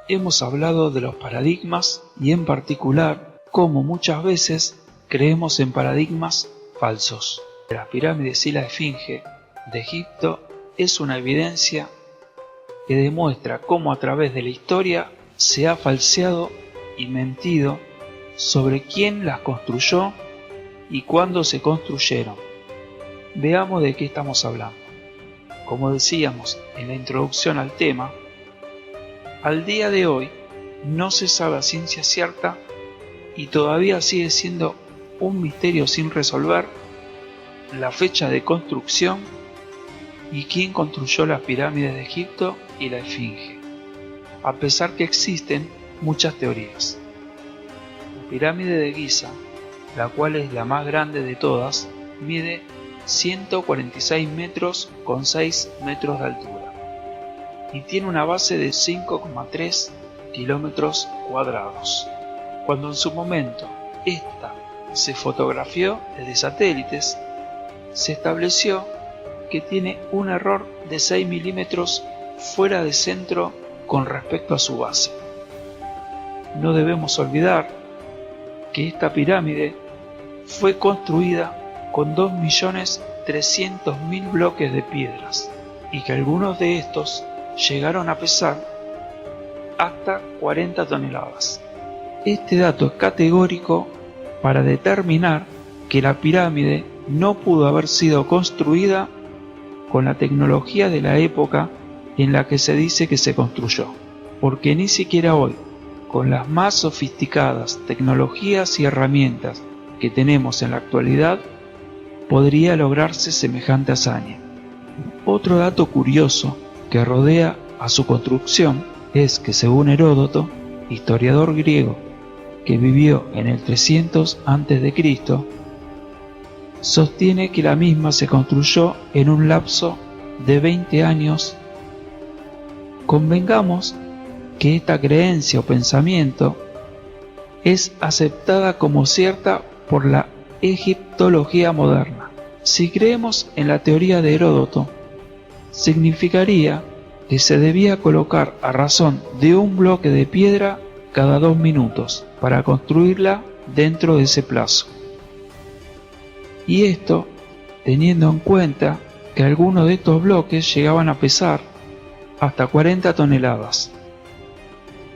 hemos hablado de los paradigmas y en particular cómo muchas veces creemos en paradigmas falsos. Las pirámides y la Esfinge de Egipto es una evidencia que demuestra cómo a través de la historia se ha falseado y mentido sobre quién las construyó y cuándo se construyeron. Veamos de qué estamos hablando. Como decíamos en la introducción al tema, al día de hoy no se sabe a ciencia cierta y todavía sigue siendo un misterio sin resolver la fecha de construcción y quién construyó las pirámides de Egipto y la Esfinge, a pesar que existen muchas teorías. La pirámide de Giza, la cual es la más grande de todas, mide 146 metros con 6 metros de altura y tiene una base de 5,3 kilómetros cuadrados. Cuando en su momento esta se fotografió desde satélites, se estableció que tiene un error de 6 milímetros fuera de centro con respecto a su base. No debemos olvidar que esta pirámide fue construida con 2.300.000 bloques de piedras y que algunos de estos llegaron a pesar hasta 40 toneladas. Este dato es categórico para determinar que la pirámide no pudo haber sido construida con la tecnología de la época en la que se dice que se construyó, porque ni siquiera hoy, con las más sofisticadas tecnologías y herramientas que tenemos en la actualidad, podría lograrse semejante hazaña. Otro dato curioso que rodea a su construcción es que, según Heródoto, historiador griego que vivió en el 300 a.C., sostiene que la misma se construyó en un lapso de 20 años. Convengamos que esta creencia o pensamiento es aceptada como cierta por la egiptología moderna. Si creemos en la teoría de Heródoto, significaría que se debía colocar a razón de un bloque de piedra cada 2 minutos para construirla dentro de ese plazo. Y esto teniendo en cuenta que algunos de estos bloques llegaban a pesar hasta 40 toneladas.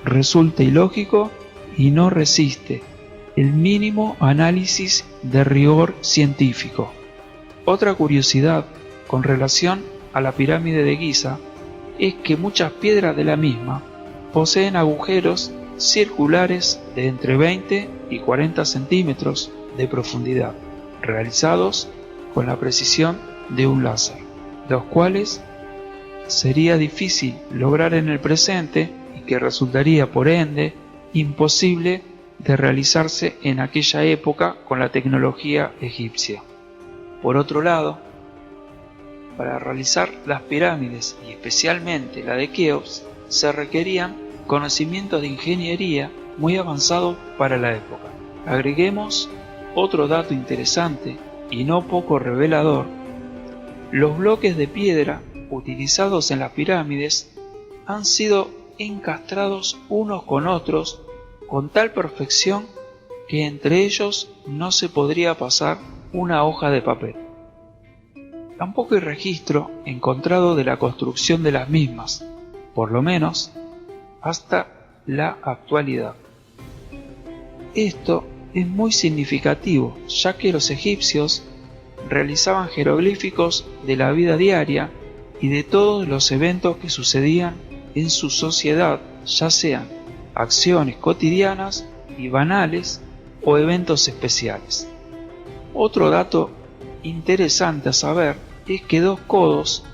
Resulta ilógico y no resiste el mínimo análisis de rigor científico. Otra curiosidad con relación a la pirámide de Giza es que muchas piedras de la misma poseen agujeros circulares de entre 20 y 40 centímetros de profundidad, realizados con la precisión de un láser, los cuales sería difícil lograr en el presente y que resultaría por ende imposible de realizarse en aquella época con la tecnología egipcia. Por otro lado, para realizar las pirámides y especialmente la de Keops se requerían conocimientos de ingeniería muy avanzados para la época. Agreguemos otro dato interesante y no poco revelador: los bloques de piedra utilizados en las pirámides han sido encastrados unos con otros con tal perfección que entre ellos no se podría pasar una hoja de papel. Tampoco hay registro encontrado de la construcción de las mismas, por lo menos hasta la actualidad. Esto es muy significativo, ya que los egipcios realizaban jeroglíficos de la vida diaria y de todos los eventos que sucedían en su sociedad, ya sean acciones cotidianas y banales o eventos especiales. Otro dato interesante a saber es que 2 codos,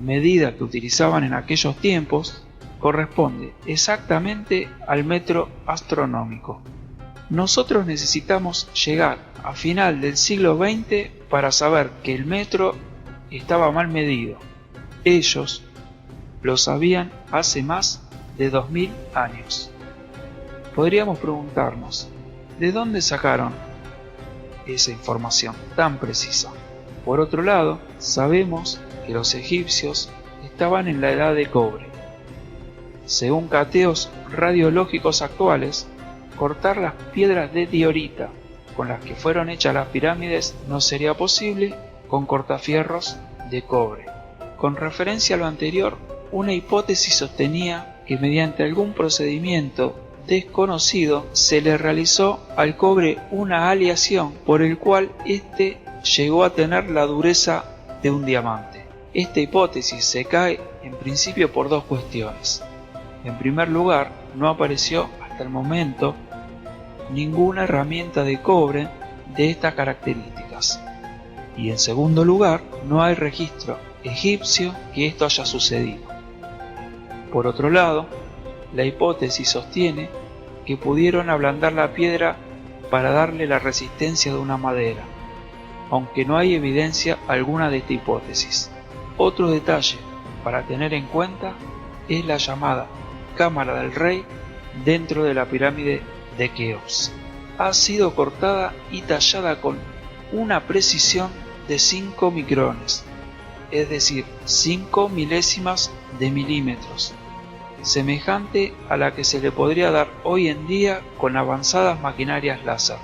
medida que utilizaban en aquellos tiempos, corresponde exactamente al metro astronómico. Nosotros necesitamos llegar a final del siglo XX para saber que el metro estaba mal medido. Ellos lo sabían hace más de 2000 años. Podríamos preguntarnos, ¿de dónde sacaron esa información tan precisa? Por otro lado, sabemos que los egipcios estaban en la edad de cobre. según cateos radiológicos actuales, cortar las piedras de diorita con las que fueron hechas las pirámides no sería posible con cortafierros de cobre. Con referencia a lo anterior, una hipótesis sostenía que mediante algún procedimiento desconocido se le realizó al cobre una aleación por el cual éste llegó a tener la dureza de un diamante. Esta hipótesis se cae en principio por dos cuestiones. En primer lugar, no apareció hasta el momento ninguna herramienta de cobre de estas características. Y en segundo lugar, no hay registro egipcio que esto haya sucedido. Por otro lado, la hipótesis sostiene que pudieron ablandar la piedra para darle la resistencia de una madera, aunque no hay evidencia alguna de esta hipótesis. Otro detalle para tener en cuenta es la llamada Cámara del Rey dentro de la pirámide de Keops. Ha sido cortada y tallada con una precisión de 5 micrones, es decir, 5 milésimas de milímetros, semejante a la que se le podría dar hoy en día con avanzadas maquinarias láser.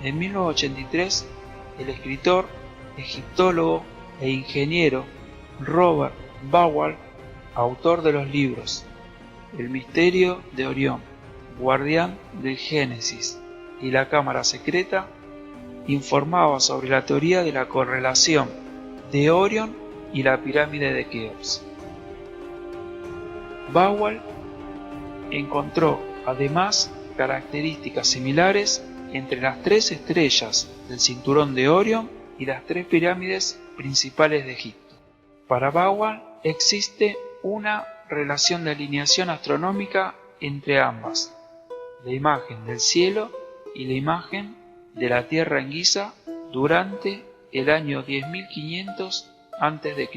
En 1983, el escritor, egiptólogo e ingeniero Robert Bauer, autor de los libros El misterio de Orión, Guardián del Génesis y la Cámara Secreta, informaba sobre la teoría de la correlación de Orión y la pirámide de Keops. Bauer encontró además características similares entre las 3 estrellas del cinturón de Orión y las 3 pirámides principales de Egipto. Para Bauer existe una relación de alineación astronómica entre ambas, la imagen del cielo y la imagen de la Tierra en Giza durante el año 10.500 a.C.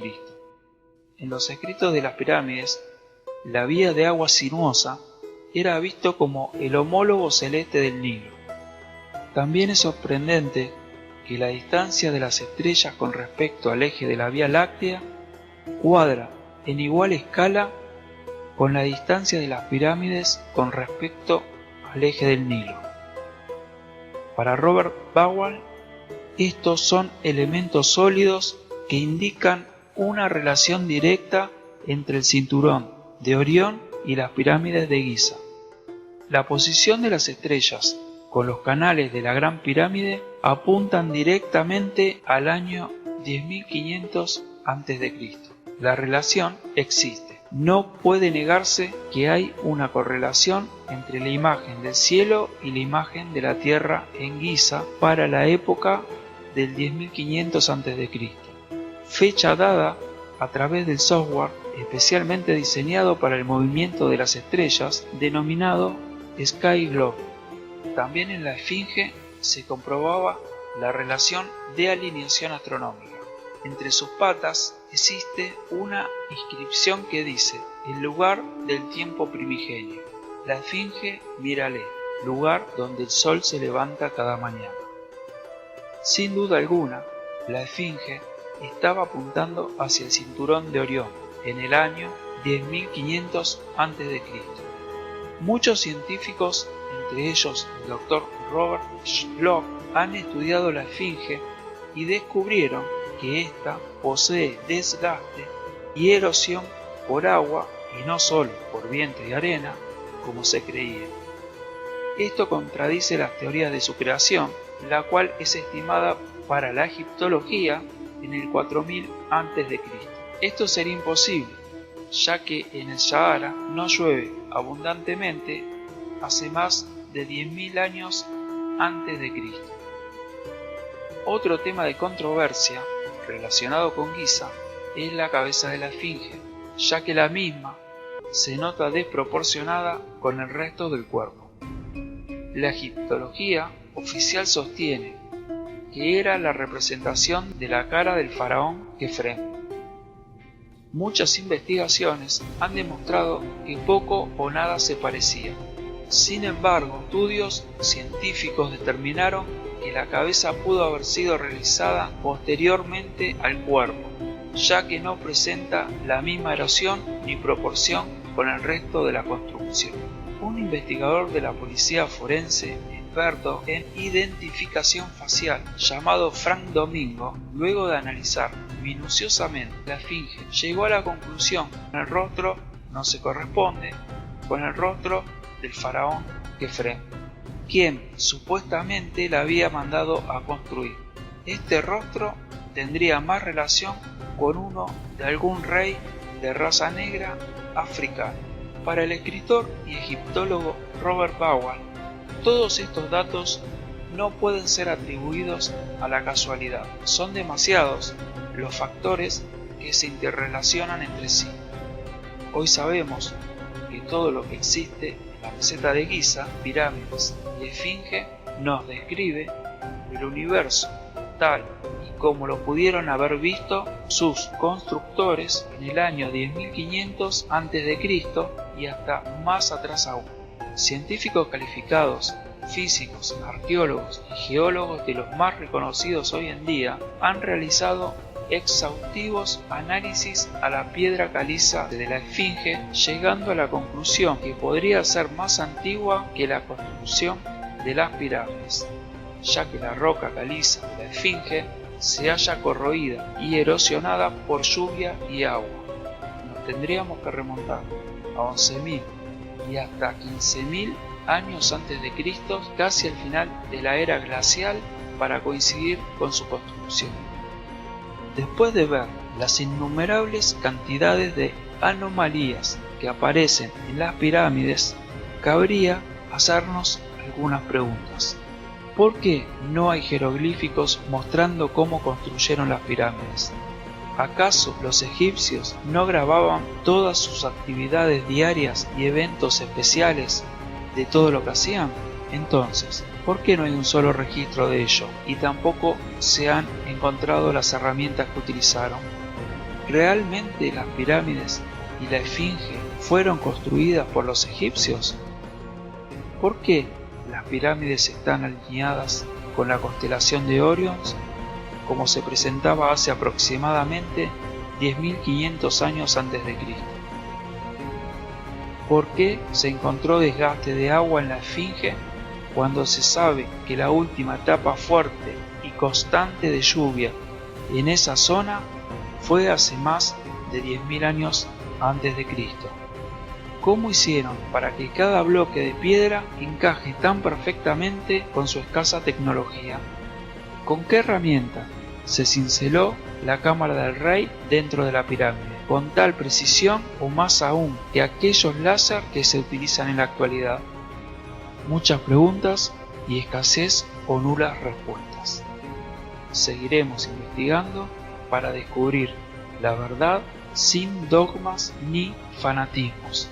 En los escritos de las pirámides, la vía de agua sinuosa era visto como el homólogo celeste del Nilo. También es sorprendente que la distancia de las estrellas con respecto al eje de la Vía Láctea cuadra en igual escala con la distancia de las pirámides con respecto al eje del Nilo. Para Robert Bauer, estos son elementos sólidos que indican una relación directa entre el cinturón de Orión y las pirámides de Giza. La posición de las estrellas con los canales de la Gran Pirámide apuntan directamente al año 10.500 a.C. La relación existe. No puede negarse que hay una correlación entre la imagen del cielo y la imagen de la Tierra en Giza para la época del 10.500 a.C., fecha dada a través del software especialmente diseñado para el movimiento de las estrellas denominado Sky Globe. También en la Esfinge se comprobaba la relación de alineación astronómica. Entre sus patas existe una inscripción que dice el lugar del tiempo primigenio. La Esfinge Miralé, lugar donde el sol se levanta cada mañana. Sin duda alguna, la Esfinge estaba apuntando hacia el cinturón de Orión en el año 10.500 a.C. Muchos científicos, entre ellos el Dr. Robert Schlock, han estudiado la Esfinge y descubrieron que ésta posee desgaste y erosión por agua y no solo por viento y arena, como se creía. Esto contradice las teorías de su creación, la cual es estimada para la egiptología en el 4000 a.C. Esto sería imposible, ya que en el Sahara no llueve abundantemente hace más de 10.000 años antes de Cristo. Otro tema de controversia relacionado con Giza es la cabeza de la Esfinge, ya que la misma se nota desproporcionada con el resto del cuerpo. La egiptología oficial sostiene que era la representación de la cara del faraón Kefren. Muchas investigaciones han demostrado que poco o nada se parecía. Sin embargo, estudios científicos determinaron que la cabeza pudo haber sido realizada posteriormente al cuerpo, ya que no presenta la misma erosión ni proporción con el resto de la construcción. Un investigador de la policía forense experto en identificación facial llamado Frank Domingo, luego de analizar minuciosamente la esfinge, llegó a la conclusión que el rostro no se corresponde con el rostro del faraón Kefren, quien supuestamente la había mandado a construir. Este rostro tendría más relación con uno de algún rey de raza negra africana. Para el escritor y egiptólogo Robert Bauer, todos estos datos no pueden ser atribuidos a la casualidad. Son demasiados los factores que se interrelacionan entre sí. Hoy sabemos que todo lo que existe en la meseta de Giza, pirámides y esfinge, nos describe el universo tal y como lo pudieron haber visto sus constructores en el año 10.500 a.C. y hasta más atrás aún. Científicos calificados, físicos, arqueólogos y geólogos de los más reconocidos hoy en día han realizado exhaustivos análisis a la piedra caliza de la esfinge, llegando a la conclusión que podría ser más antigua que la construcción de las pirámides, ya que la roca caliza de la esfinge se halla corroída y erosionada por lluvia y agua. Nos tendríamos que remontar a 11.000 y hasta 15.000 años antes de Cristo, casi al final de la era glacial, para coincidir con su construcción. Después de ver las innumerables cantidades de anomalías que aparecen en las pirámides, cabría hacernos algunas preguntas. ¿Por qué no hay jeroglíficos mostrando cómo construyeron las pirámides? ¿Acaso los egipcios no grababan todas sus actividades diarias y eventos especiales de todo lo que hacían? Entonces, ¿por qué no hay un solo registro de ello y tampoco se han encontrado las herramientas que utilizaron? ¿Realmente las pirámides y la esfinge fueron construidas por los egipcios? ¿Por qué las pirámides están alineadas con la constelación de Orión, como se presentaba hace aproximadamente 10.500 años antes de Cristo? ¿Por qué se encontró desgaste de agua en la esfinge cuando se sabe que la última etapa fuerte y constante de lluvia en esa zona fue hace más de 10.000 años antes de Cristo? ¿Cómo hicieron para que cada bloque de piedra encaje tan perfectamente con su escasa tecnología? ¿Con qué herramienta se cinceló la cámara del rey dentro de la pirámide, con tal precisión o más aún que aquellos láser que se utilizan en la actualidad? Muchas preguntas y escasez o nulas respuestas. Seguiremos investigando para descubrir la verdad sin dogmas ni fanatismos.